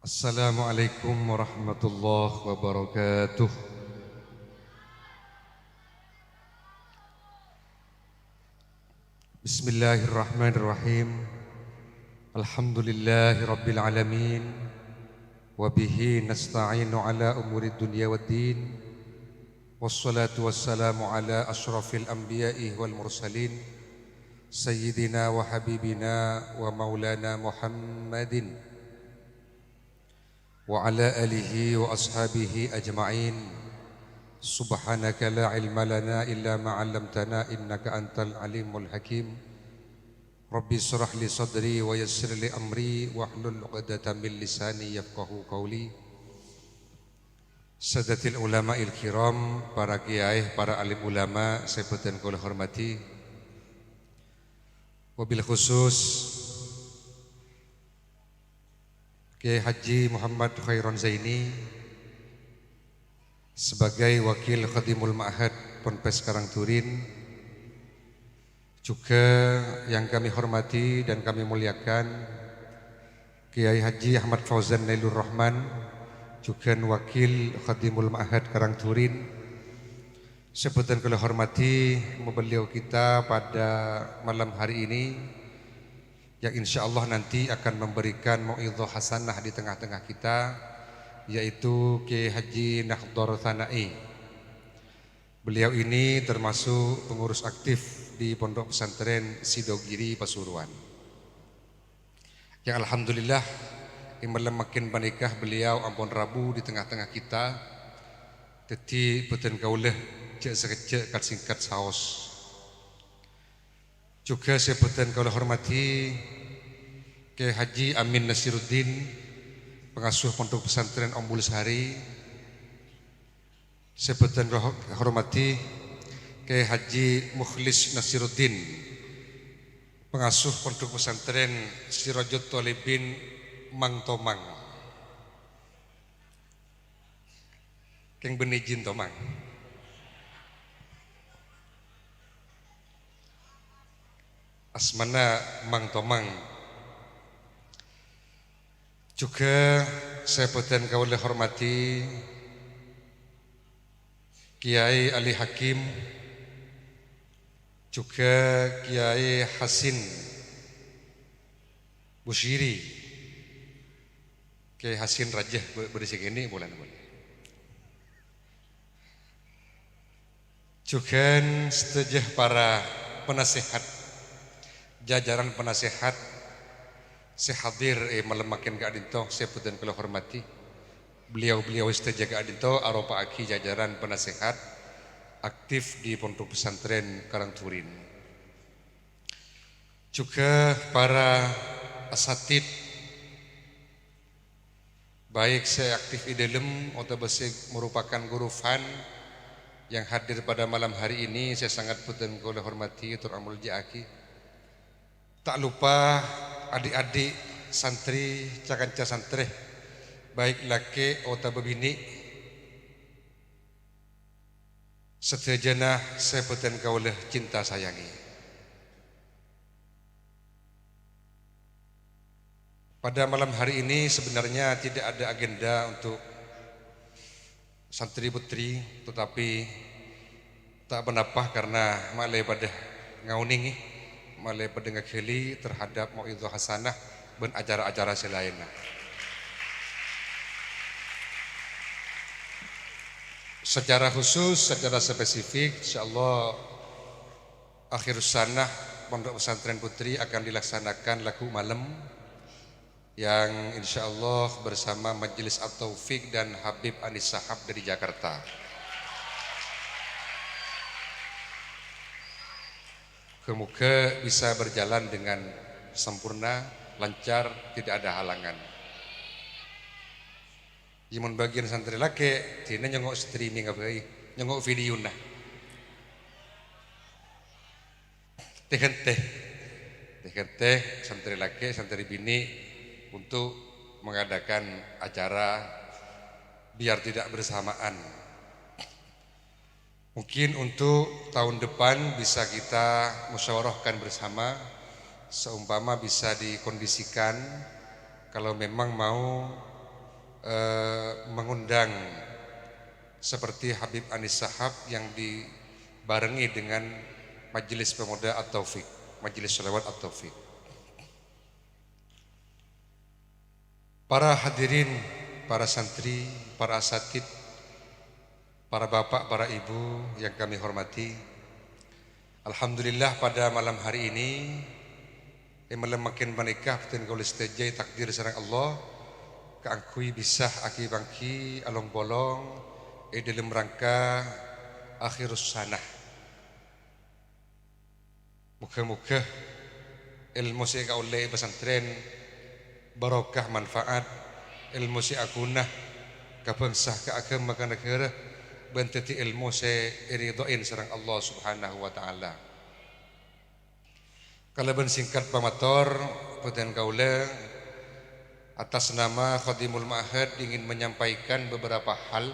Assalamualaikum warahmatullahi wabarakatuh. Bismillahirrahmanirrahim. Alhamdulillahi rabbil alamin. Wabihi nasta'inu ala umuri dunya waddin. Wassalatu wassalamu ala ashrafil anbiya'i wal mursalin. Sayyidina wa habibina wa maulana Muhammadin wa ala alihi wa ashabihi ajma'in. Subhanaka la ilma lana illa ma 'allamtana innaka antal alimul hakim. Rabbi shrah li sadri wa yassir li amri wahlul 'uqdatam min lisani yafqahu qawli. Sadatil ulama'il kiram, para kiai, para alim ulama saya boten kula hormati. Wabil khusus Kiai Haji Muhammad Khairon Zaini sebagai Wakil Khadimul Ma'had Ponpes Karangturin, juga yang kami hormati dan kami muliakan Kiai Haji Ahmad Fauzan Nailur Rahman, juga Wakil Khadimul Ma'had Karangturin. Sebutan kula hormati beliau kita pada malam hari ini, yang insya Allah nanti akan memberikan mau'idhah hasanah di tengah-tengah kita, yaitu Kiai Haji Nakhdar Thanai. Beliau ini termasuk pengurus aktif di Pondok Pesantren Sidogiri Pasuruan, yang alhamdulillah malam makin panikah beliau ampun Rabu di tengah-tengah kita. Jadi beten kaulah cek sekecek kat singkat saos. Juga sebutan kaulah hormati Kiai Haji Amin Nasiruddin, pengasuh Pondok Pesantren Ombul Sari. Sebutan hormati Kiai Haji Mukhlis Nasiruddin, pengasuh Pondok Pesantren Sirajut Thalibin Mang Tomang. Keng benijin Tomang. Asmana Mang Tomang. Juga saya boten kaula hormati Kiai Ali Hakim, juga Kiai Hasin Bushiri, Kiai Hasin Rajah berisik ini boleh. Juga setejah para penasehat, jajaran penasehat sehadir malam makin ke adinto, saya putan kula hormati beliau setejah ke adinto aropa aki jajaran penasehat aktif di Pondok Pesantren Karangturin. Juga para asatid, baik saya aktif di dalam atau merupakan guru fan yang hadir pada malam hari ini, saya sangat putan kula hormati tur amul jaaki. Tak lupa adik-adik santri, cakanca santri, baik laki atau bebini, sedejana saya boten kaulah cinta sayangi. Pada malam hari ini sebenarnya tidak ada agenda untuk santri putri, tetapi tak benapa karena malai pada ngauningi, malai pada ngekeli terhadap mau'idhah hasanah dan acara-acara selainnya. Secara khusus, secara spesifik, insyaallah akhir sanah Pondok Pesantren Putri akan dilaksanakan lagu malam yang insyaallah bersama Majelis At-Taufik dan Habib Anis Sahab dari Jakarta. Semoga bisa berjalan dengan sempurna, lancar, tidak ada halangan. Imun bagian santri laki, tina nyengok streaming apa lagi, nyengok video nah. Teh santri laki, santri bini untuk mengadakan acara biar tidak bersamaan. Mungkin untuk tahun depan bisa kita musyawarahkan bersama, seumpama bisa dikondisikan kalau memang mau mengundang seperti Habib Anis Sahab yang dibarengi dengan Majelis Pemuda At-Taufik, Majelis Sholawat At-Taufik. Para hadirin, para santri, para asatid, para bapak, para ibu yang kami hormati, alhamdulillah pada malam hari ini malam makin menikah dan kau listajai takdir sarang Allah keangkui bisah aki bangki along bolong dalam rangka akhirus sanah. Muka-muka ilmu si kaulai pesantren barokah manfaat ilmu si akunah kabangsah ke agama ke negara benteti ilmu si iridoin sarang Allah subhanahu wa ta'ala. Kalau singkat pamator puten kaula atas nama Khadimul Ma'had ingin menyampaikan beberapa hal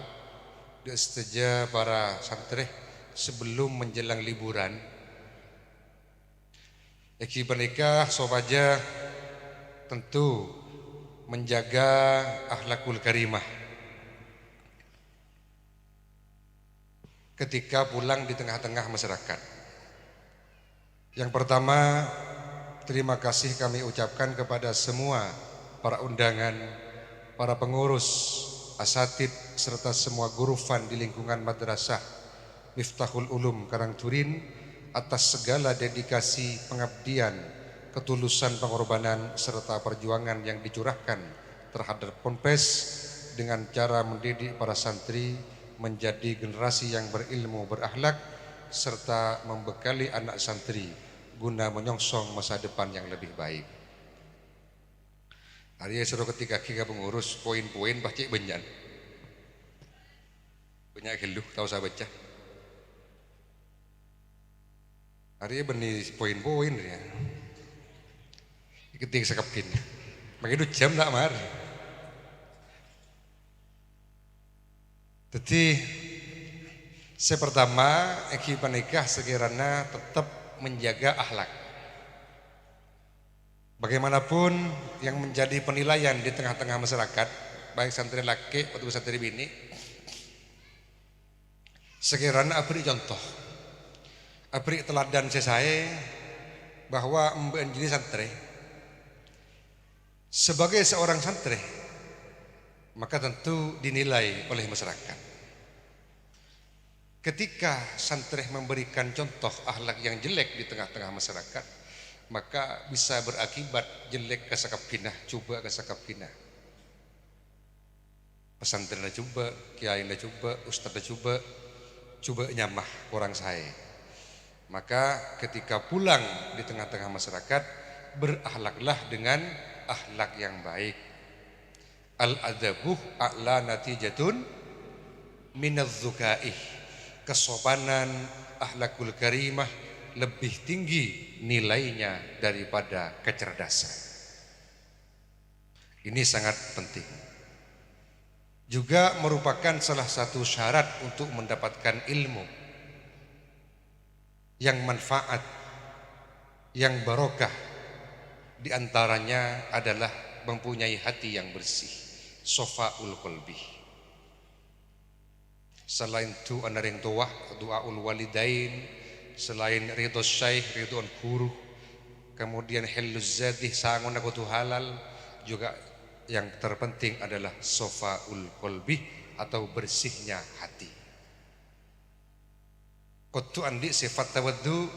di istija para santri sebelum menjelang liburan. Eki menikah sobaja tentu menjaga akhlakul karimah ketika pulang di tengah-tengah masyarakat. Yang pertama, terima kasih kami ucapkan kepada semua para undangan, para pengurus, asatid, serta semua gurufan di lingkungan madrasah Miftahul Ulum Karangturin atas segala dedikasi, pengabdian, ketulusan, pengorbanan, serta perjuangan yang dicurahkan terhadap Ponpes dengan cara mendidik para santri menjadi generasi yang berilmu, berakhlak, serta membekali anak santri guna menyongsong masa depan yang lebih baik. Hari ini suruh ketika kita pengurus poin-poin pasti banyak geluh tahu saya baca. Hari ini benih poin-poin ya. Ketika sekapin, begitu jam tak mar. Jadi pertama, eki panikah sekiranya tetap menjaga akhlak. Bagaimanapun yang menjadi penilaian di tengah-tengah masyarakat, baik santri laki atau santri bini, sekiranya abri contoh, abri teladan saya bahwa menjadi santri sebagai seorang santri, maka tentu dinilai oleh masyarakat. Ketika santri memberikan contoh akhlak yang jelek di tengah-tengah masyarakat, maka bisa berakibat jelek kesakap pinah, coba kesakap pinah. Pesantrennya coba, kiainya coba, ustadznya coba nyamah orang saya. Maka ketika pulang di tengah-tengah masyarakat, berakhlaklah dengan akhlak yang baik. Al-adabuh a'la natijatun minadz-dzukaih. Kesopanan, akhlakul karimah lebih tinggi nilainya daripada kecerdasan. Ini sangat penting. Juga merupakan salah satu syarat untuk mendapatkan ilmu yang manfaat, yang barokah. Di antaranya adalah mempunyai hati yang bersih, sofaul qalbi. Selain itu anaring doaul walidain, selain ridho syekh, ridho guru, kemudian hiluz zadih sangun aku halal, juga yang terpenting adalah sofaul qalbi atau bersihnya hati. Qattu andi sifat tawaddu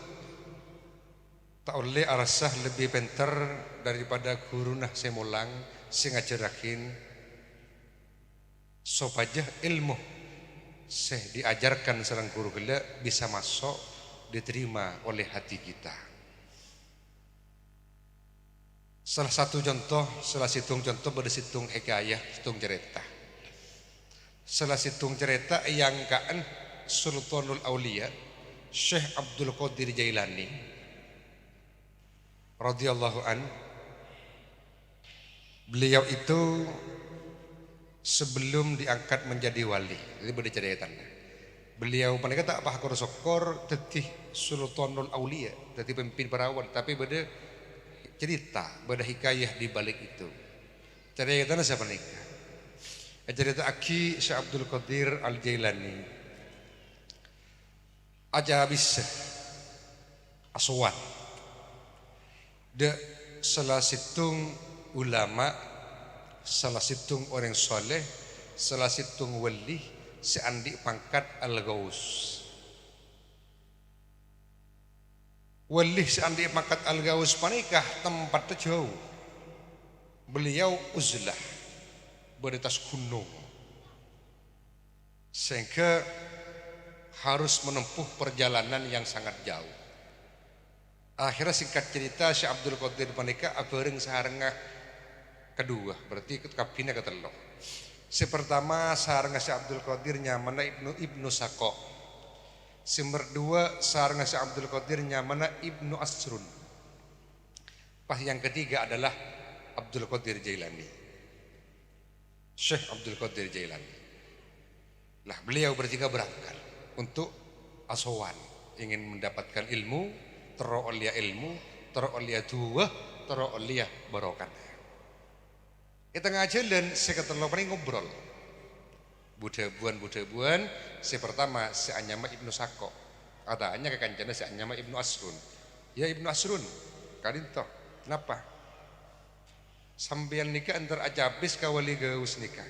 tak oleh arasah lebih pintar daripada guru nah semulang sing ngajarakin sopaja ilmu diajarkan sareng guru gila bisa masuk diterima oleh hati kita. Salah satu contoh, salah situng contoh bersitung hikayah, situng cerita. Salah situng cerita yang kaan Sultanul Aulia Syekh Abdul Qadir Jailani radhiyallahu an. Beliau itu sebelum diangkat menjadi wali, jadi bercerita. Beliau mereka tak pahakor sokor, tetih Sultanul Aulia, tetih pemimpin para wali, tapi beda cerita, beda hikayah di balik itu. Ceritanya siapa nikah? Cerita Aki Syekh Abdul Qadir Al Jailani aja habis aswat de salah situng ulama, salah situng orang soleh, salah situng wali seandi pangkat Al-Gaus. Wali seandi pangkat Al-Gaus panikah tempatnya jauh. Beliau uzlah di atas gunung, sehingga harus menempuh perjalanan yang sangat jauh. Akhirnya singkat cerita Syekh Abdul Qadir panika abareng saharengah kedua, berarti kabina ketelo. Si pertama saharengah Syekh Abdul Qadir nyamana Ibnu Sako. Si berdua saharengah Syekh Abdul Qadir nyamana Ibnu Asrun. Pas yang ketiga adalah Abdul Qadir Jailani. Syekh Abdul Qadir Jailani. Lah beliau bertiga berangkat untuk Aswan, ingin mendapatkan ilmu, terolia ilmu, terolia dua, terolia barokan. Di tengah jalan saya ketemu ngobrol. Budebuan, si pertama si Anyama Ibnu Sako. Katanya ke kancana si Anyama Ibnu Asrun. Ya Ibnu Asrun, kalian toh, kenapa? Sambian nikah antar ajabis ka wali gaus nikah.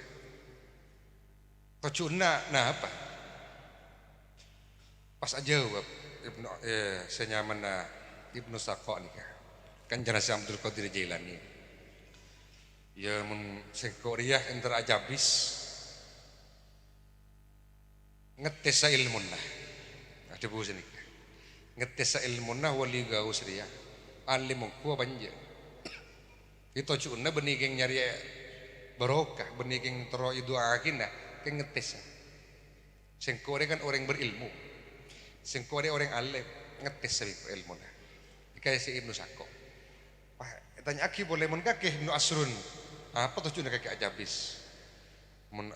Kocuna nah apa? Pas aja jawab Ibnu senyaman Ibnu Sako nikah. Kan jenazah Abdul Qadir Jailani. Ya mun sengkoriah antar ajabis ngetesa ilmunah. Ada bu nikah. Ngetesa ilmunah wali gaus dia. Alim ku banja. Itu cuna benigeng nyari barokah, benigeng tero itu akinah, ke ngetes. Sengkore kan orang berilmu, sengkore orang alim ngetes sabiku ilmu nah. Kayak si Ibnu Sako. Tanya aki boleh mun kakek Ibnu Asrun, apa tuh cuna kakek ajabis? Mun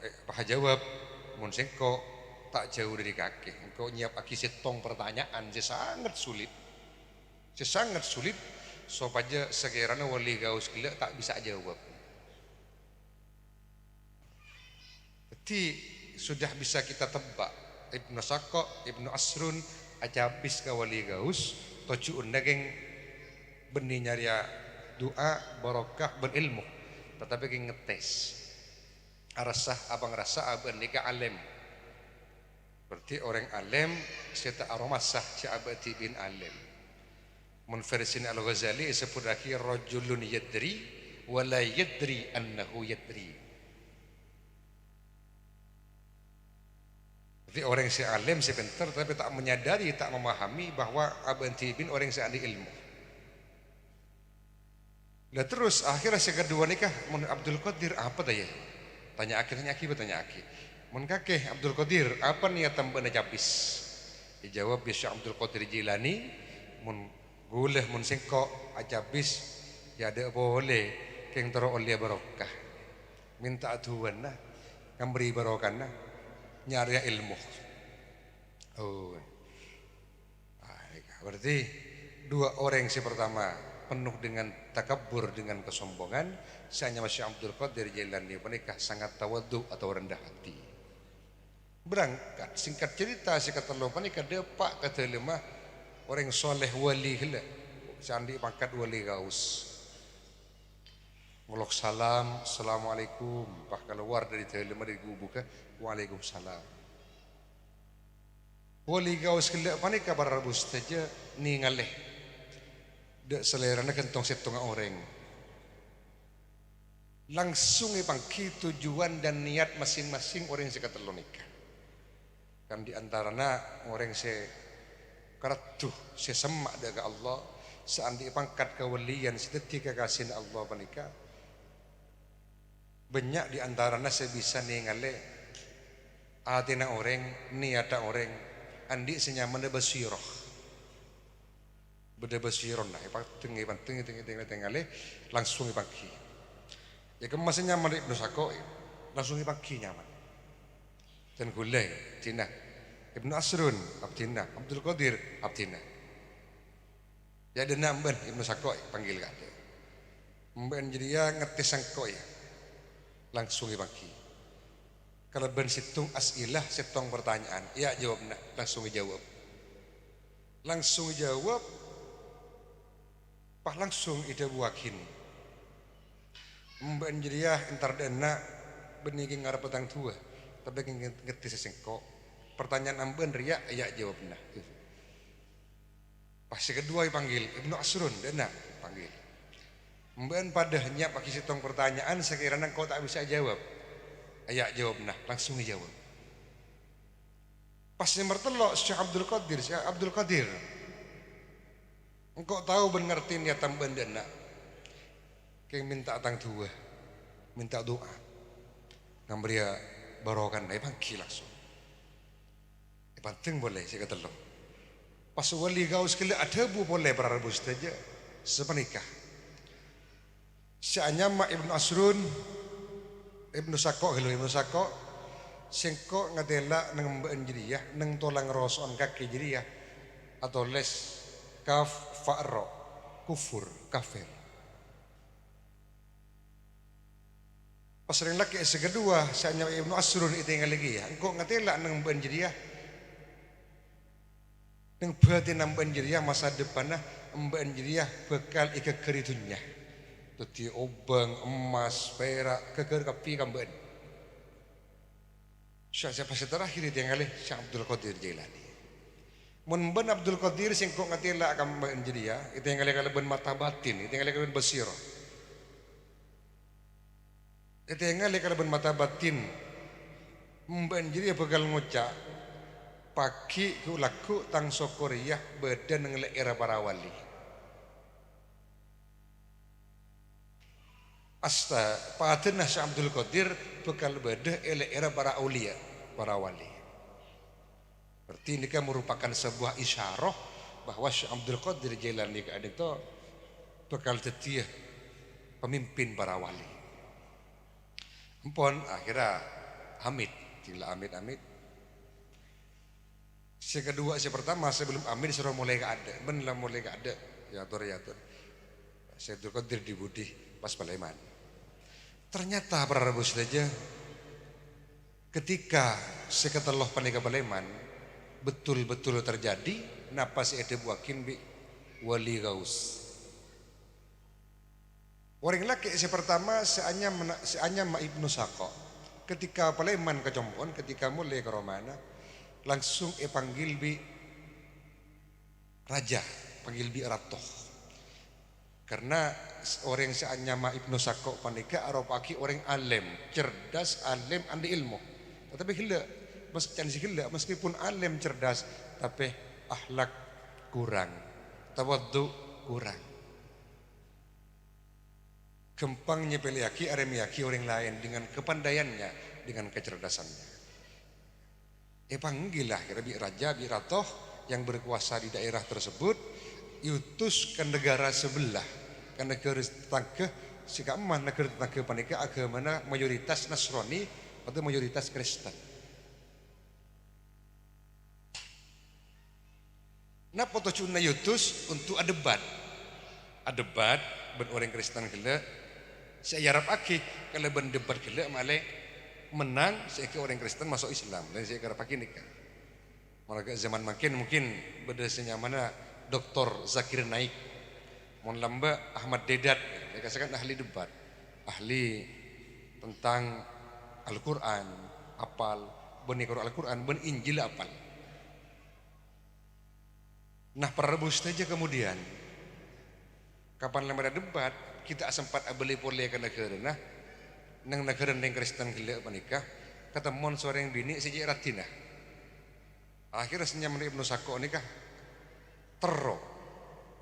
jawab, mun sengko tak jauh dari kakek. Engkau nyiap aki setong pertanyaan, sangat sulit, sangat sulit. Supaya sekiranya wali gaus gila tak bisa jawab. Jadi sudah bisa kita tebak Ibnu Sako, Ibnu Asrun, ajabis ke wali gaus, tojuun daging benih nyaria doa barokah berilmu, tetapi keng ngetes. Arasah abang rasa abang nikah alim. Berarti orang alim serta aromasah si abadi bin alim. Munfarisin Al-Ghazali sebut lagi rajulun yadri wala yadri annahu yadri. Jadi orang si alim si pintar tapi tak menyadari, tak memahami bahwa Abang Tibin orang si ahli ilmu. Nah terus akhirnya si kedua nikah mun Abdul Qadir apa daya? Tanya akhirnya aki bertanya aki. Mun kakek Abdul Qadir apa niat tambah najabis? Dijawab Syekh Abdul Qadir Jilani mun boleh mun sengkok ajabis ya ada boleh keng tero oleh barokah minta tuan nah ngamberi barokah nah nyari ilmu. Oh berarti dua orang si pertama penuh dengan takabur, dengan kesombongan. Saya Syekh Abdul Qadir Jailani menikah sangat tawadhu atau rendah hati. Berangkat singkat cerita si kata lo menikah depak kata lemah orang soleh wali hela, sandi pangkat wali gaus. Mulok salam, assalamualaikum. Bah keluar dari telema dari gubuk, waalaikumsalam. Wali gaus hela, panika barabus saja ni ngaleh. Dek selerana kentong setengah orang. Langsung ipangki tujuan dan niat masing-masing orang yang sekata nikah. Kan diantaranya orang karatuh sesemak daga Allah seandi pangkat kewalian sedetik kekasihan Allah panika banyak diantaranya saya bisa ningale atina orang niata orang andi senyaman de basiroh beda basiroh nah ipanteng tingale langsung ipangki ya kemasnya nyaman Ibnu Sako langsung ipangki nyaman dan gulai tina Ibnu Asrun, abdina, Abdul Qadir, abdina. Ya ada namban Ibnu Sako panggil kata. Mben jadi ya ngerti sangko ya. Langsung pagi. Kalau ben situng asilah setong pertanyaan, ya jawab nak, langsung dijawab. Langsung jawab, pas langsung ide buakin. Mbak Njeriah entar dena beniki ngarep petang tua, tapi ngerti sesengkok. Pertanyaan amben ria, ya jawab nak. Pas kedua dipanggil Ibnu Asrun, dena panggil. Mbak padahnya pakai setong pertanyaan, sekiranya kau tak bisa jawab. Ayak jawab nah, langsung dijawab. Pas nomor telok Syekh Abdul Qadir. Engkau tahu benar niat tambahan dana. Kayak minta tang tua, minta doa. Ngambria barokan dai panggil langsung. Penting boleh saya kata lo. Pas wali gaus kele ada bu boleh berarbus saja sepenikah. Syanyama Ibnu Asrun Ibnu Sako sengko ngadela nang mbak Njeriah nang tolang roson kaki Njeriah atau les kaf fa'ro kufur kafir. Pas ring laki sekedua syanyama Ibnu Asrun itu yang lagi ya engkau ngadela nang mbak Njeriah nang batin mbak Njeriah masa depannya mbak Njeriah bekal ika keritunya. Tadi obang, emas, perak, keker kapi kamben. Siapa terakhir itu yang kali Syekh Abdul Qadir Jailani. Mun ben Abdul Qadir sing kok ngatela kamben Njeriah, itu yang kali ben mata batin, itu yang kali ben basira. Itu yang kali ben mata batin. Mbak Njeriah bakal ngucap pagi ku laku tang sokoriah badan ngelek era para wali. Asta patenah Syekh Abdul Qadir bekal bedah ele era para aulia, para wali. Berarti ini kan merupakan sebuah isyarah bahwa Syekh Abdul Qadir Jailani itu bekal setia pemimpin para wali. Ampun akhirnya Hamid, gila Hamid. Si kedua, si pertama sebelum Hamid suruh mulai ada, benar mulai ada, ya tur. Syekh Abdul Qadir di Budi pas Palembang. Ternyata para rebus saja ketika seketeloh panika Palembang betul-betul terjadi napas ede buakin bi wali gaus. Orang laki si pertama seanya ma Ibnu Sako ketika Palembang kecompon ketika mulai ke Romana langsung panggil bi raja panggil bi ratoh. Karena orang seanyama Ibnu Sako panika aropaki orang alim, cerdas, alim, andi ilmu. Tetapi gila, meskipun alim cerdas, tapi akhlak kurang, tawaddu kurang. Gempang nyepeliaki, aremiaki orang lain dengan kepandaiannya, dengan kecerdasannya. Panggillah bi raja, bi ratoh yang berkuasa di daerah tersebut, diutus ke negara sebelah. Karena negara tetangga, jika emah negara tetangga panika agamanya mayoritas Nasrani atau mayoritas Kristen. Nah foto cuna yutus untuk adebat ben orang Kristen gila, saya harap aki kalau ben debat gila malah menang, saya ke orang Kristen masuk Islam dan saya harap aki nikah. Malah zaman makin mungkin berdasarnya mana Dr. Zakir Naik. Mon lamba Ahmad Dedat, saya katakan ahli debat, ahli tentang Al-Quran, apal, ben Al-Quran, ben Injil apal. Nah perebus saja kemudian, kapan lama debat, kita sempat abeli boleh ke negara, nah, nang negara yang Kristen gila menikah, ketemu seorang bini sejak ratina. Akhirnya senyum Ibnu Sako nikah,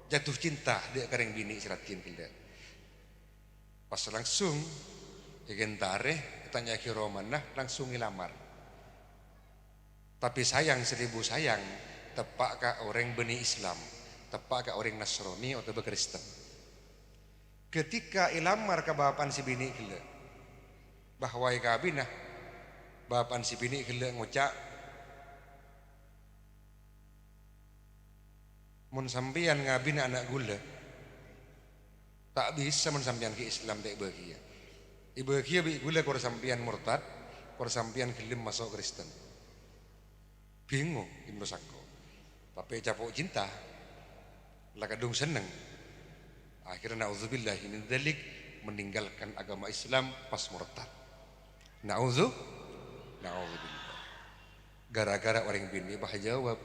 jatuh cinta dia kareng bini siratin gila. Pas langsung gentare tanya ke Romana langsung ngilamar. Tapi sayang seribu sayang tepak ka orang beni Islam, tepak ka orang Nasrani atau Kristen. Ketika ilamar ke bapan si bini gila, bahwa kabinah bapan si bini gila ngucap mun sampeyan ngabina anak gula tak bisa mun sampeyan ke Islam tak bahagia. Ibahagia bi gula kalau sampeyan murtad persampian gelem masuk Kristen. Bingung Ibnu Sako. Tapi capok cinta, lah kadung seneng. Akhirnya naudzubillah min dzalik meninggalkan agama Islam pas murtad. Naudzubillah. Gara-gara orang bini bah jawab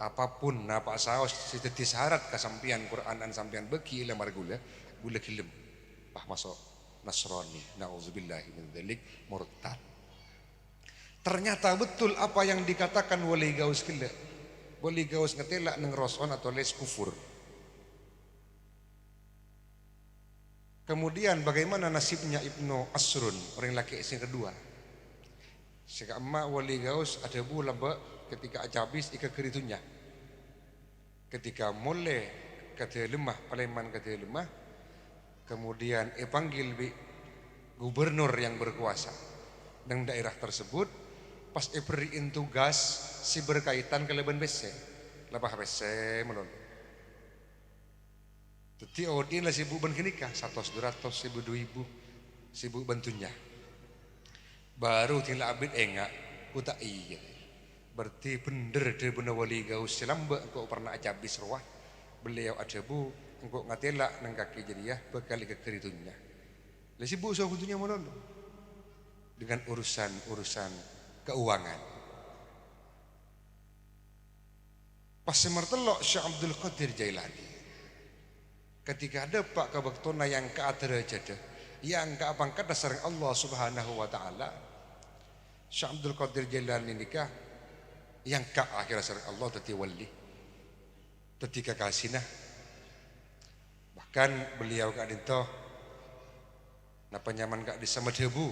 apapun napa saos siteti syarat kasampian Qur'anan sampian beki ila margula gula kilem bah masuk Nasrani. Naudzubillah min dzalik murtad. Ternyata betul apa yang dikatakan Wali Gaus kila. Wali Gaus ngetela neng roson atau les kufur. Kemudian bagaimana nasibnya Ibnu Asrun, orang laki yang kedua. Sekama Wali Gaus ada bulan ketika acabis ika keritunya. Ketika mulai kata lemah, Paleman kata lemah, kemudian panggil gubernur yang berkuasa dan daerah tersebut. Pas beriin tugas si berkaitan ke leban BC lebah BC melon. Jadi odin lah sibuk ban kenikah 100-200 1.000 sibuk bantunya. Baru tinggal abid enggak utak iya. Berarti bener dia bener Wali Gaus selamba engkau pernah acabis ruah. Beliau ajabu engkau ngatela nang kaki jadi ya bekali ke keritunya. Lah sibuk so kutunya melon. Dengan urusan keuangan. Pas semertelok Syekh Abdul Qadir Jailani. Ketika ada Pak Kabaktona yang keatara jadah, yang keapangkat dasar Allah Subhanahu wa taala. Syekh Abdul Qadir Jailani nikah yang ka akhir dasar Allah tadi wali. Tadi kakasina. Bahkan beliau kak dinto napa nyaman kak disama debu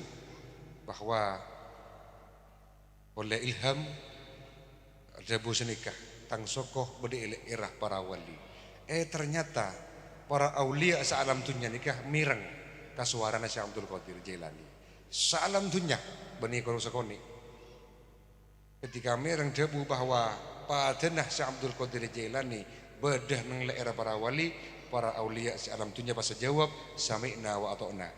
bahwa oleh ilham debu senikah tang sokoh bedi irah para wali. Ternyata para aulia saalam dunya nikah mireng kasuarana Syekh Abdul Qadir Jailani. Saalam dunya bani kono sekoni. Ketika mireng debu bahwa padenah Syekh Abdul Qadir Jailani bedah nang era para wali, para aulia saalam dunya pas jawab sami'na wa ata'na.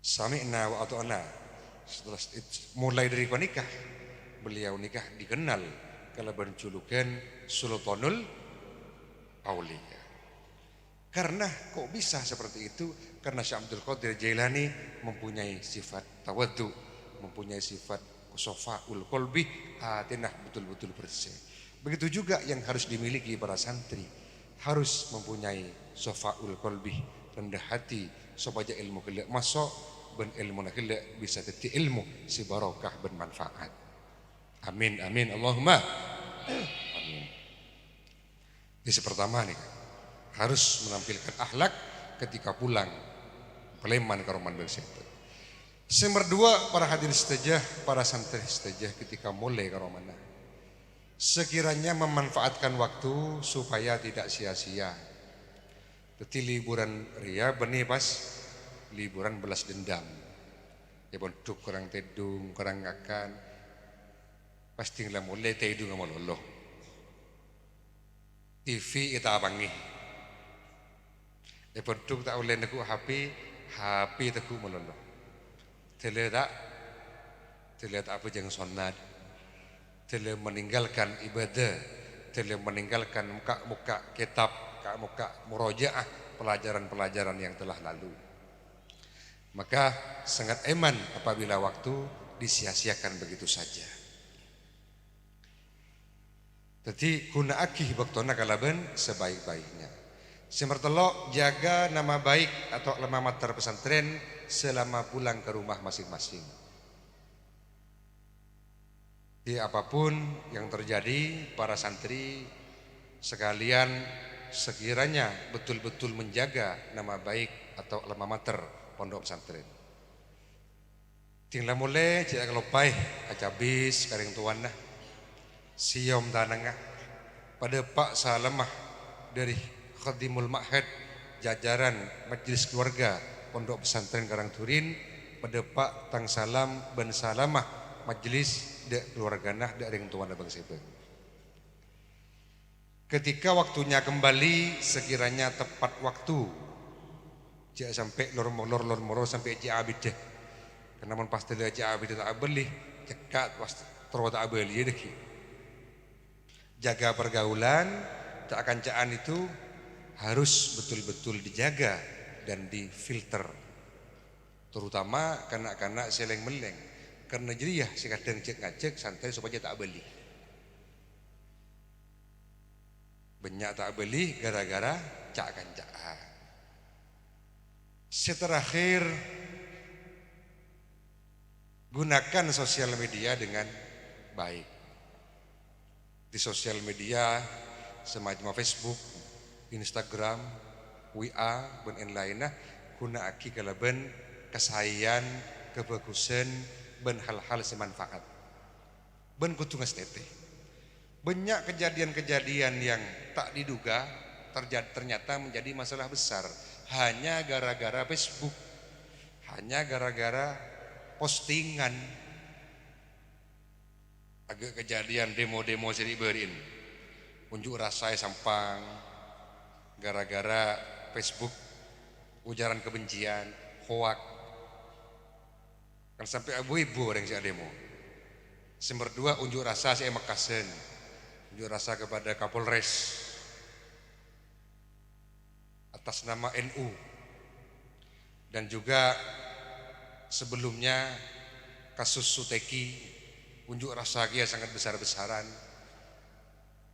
Sami'na wa ata'na. Setelah mulai dari nikah, beliau nikah dikenal kalau berjulukan Sultanul Aulia. Karena kok bisa seperti itu? Karena Syekh Abdul Qadir Jailani mempunyai sifat tawaddu, mempunyai sifat sofaul qalbi, hatinya betul-betul bersih. Begitu juga yang harus dimiliki para santri, harus mempunyai sofaul qalbi, rendah hati supaya ilmu kelak masuk. Ben ilmu nak bisa jadi ilmu si barokah bermanfaat. Amin amin Allahumma amin. Jadi pertama nih harus menampilkan akhlak ketika pulang Paleman ke Roman Bersete. Nomor dua para hadirin setajah, para santri setajah ketika mulai ke Romana. Sekiranya memanfaatkan waktu supaya tidak sia-sia. Jadi liburan ria benih pas liburan belas dendam. Ya bentuk kurang tedung, kurang akan. Pasti nggak mulai tedung nggak loloh. TV kita abangi. Ya bentuk tak boleh neku HP teku meloloh. Tele tak apa jangan sonat. Tele meninggalkan ibadah. Tele meninggalkan muka kitab, muka murojaah pelajaran-pelajaran yang telah lalu. Maka sangat eman apabila waktu disia-siakan begitu saja. Jadi guna akih baktona kalaban sebaik-baiknya. Semertelok jaga nama baik atau lemah mater pesantren selama pulang ke rumah masing-masing. Di apapun yang terjadi para santri sekalian sekiranya betul-betul menjaga nama baik atau lemah mater pondok pesantren. Tinggal mulai jika kelopai acabis karing tuan nah siom tanangah pada Pak Salamah dari Khadimul Ma'had jajaran Majelis Keluarga Pondok Pesantren Karangturin pada Pak Tang Salam Ben Salamah Majelis de Keluarga nah dari tuan abang sebeng. Ketika waktunya kembali sekiranya tepat waktu. Jangan sampai lor molor sampai abid deh. Karena mun pasti dia abi tak beli, cekat pasti terus tak beli deh. Jaga pergaulan, cak kancaan itu harus betul-betul dijaga dan difilter. Terutama kanak-kanak seleng meleng. Karena jadi ya si kadang cek ngajek santai supaya tak beli. Banyak tak beli gara-gara cak kancaan. Seterakhir, gunakan sosial media dengan baik. Di sosial media semacam Facebook, Instagram, WA, dan lainnya guna aki kalaban kesayan, kebagusan, dan hal-hal semanfaat. Ben kudu ngestete. Banyak kejadian-kejadian yang tak diduga ternyata menjadi masalah besar hanya gara-gara Facebook, hanya gara-gara postingan. Agak kejadian demo-demo jadi berin unjuk rasa sampang gara-gara Facebook, ujaran kebencian, hoak kan sampai ibu-ibu orang si demo. Nomor 2 unjuk rasa si Makassar, unjuk rasa kepada Kapolres atas nama NU, dan juga sebelumnya kasus Suteki, unjuk rasa dia sangat besar-besaran.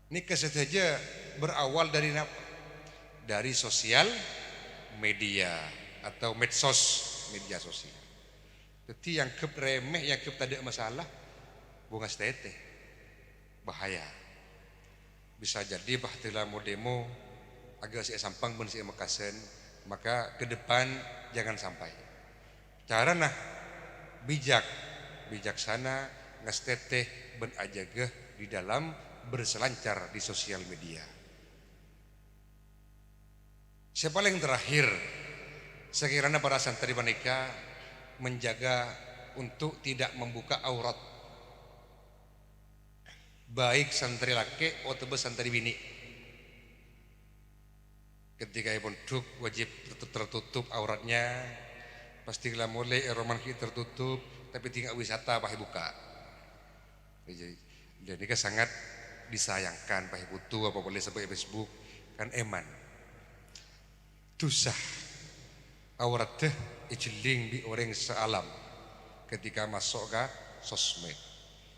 Ini saja berawal dari sosial media atau medsos, media sosial. Jadi yang remeh, yang tidak masalah, bunga stete, bahaya. Bisa jadi bahtila mau demo agak si sampang ben si Makassar, maka ke depan jangan sampai. Cara nah bijaksana ngesteteh ben ajageh di dalam berselancar di sosial media. Siapa yang terakhir, sekiranya para santri menikah menjaga untuk tidak membuka aurat, baik santri laki atau santri bini. Ketika ibu duduk wajib tertutup auratnya, pastilah mulai roman kita tertutup, tapi tinggal wisata pakai buka. Jadi kan sangat disayangkan pakai butuh apa boleh sampai Facebook kan eman. Tusah aurat teh ijeling di orang sealam ketika masuk ke sosmed.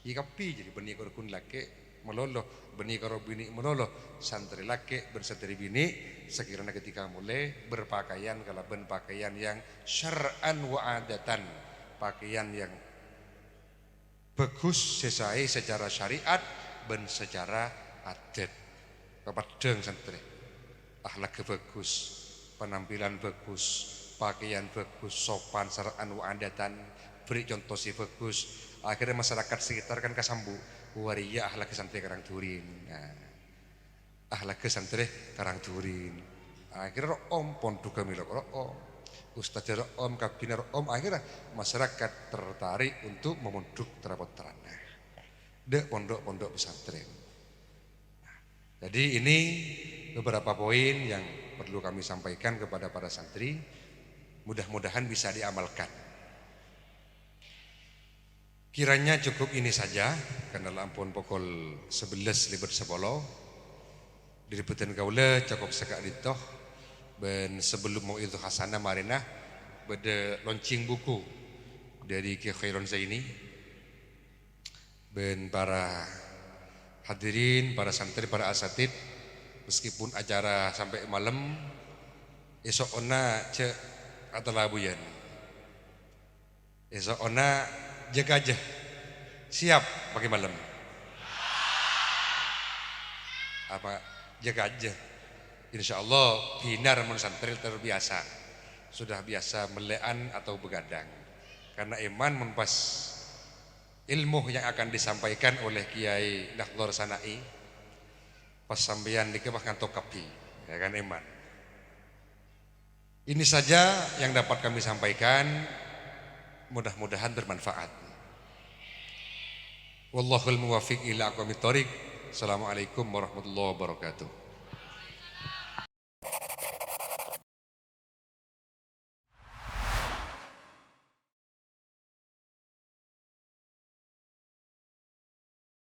Ikapi jadi benih karo kun laki meloloh, benih karo bini meloloh, santri laki bersantri bini sekiranya ketika mulai berpakaian kalaban pakaian yang syar'an wa adatan, pakaian yang bagus sesuai secara syariat dan secara adat. Kepadang santri, akhlak bagus, penampilan bagus, pakaian bagus, sopan syar'an wa adatan, beri contoh si bagus. Akhirnya masyarakat sekitar kan kasambu waria akhlak santri karang turin. Nah, akhlak santri karang turin. Akhirnya om pondok kami om, ustaz om, kabiner om, akhirnya masyarakat tertarik untuk memunduk terapot terana. Dek pondok-pondok pesantren. Nah, jadi ini beberapa poin yang perlu kami sampaikan kepada para santri. Mudah-mudahan bisa diamalkan. Kiranya cukup ini saja karena ampun pukul 11 lebih 10. Diributan kaula cukup sekak ditoh. Dan sebelum mau itu hasanah marina pada launching buku dari Ki Khairon Zaini. Dan para hadirin, para santri, para asatid, meskipun acara sampai malam, esok ona cek atau labuyan. Esok ona jaga aja, siap pakai malam. Apa jaga aja. Insya Allah binar mun santri terbiasa, sudah biasa melean atau begadang. Karena iman menpas ilmu yang akan disampaikan oleh Kiai Nakhdhar Sanai, pas sampeyan dikebah ngantok kapi, ya kan iman. Ini saja yang dapat kami sampaikan. Mudah-mudahan bermanfaat. Wallahul muwaffiq ila aqwamit thoriq. Assalamualaikum warahmatullahi wabarakatuh.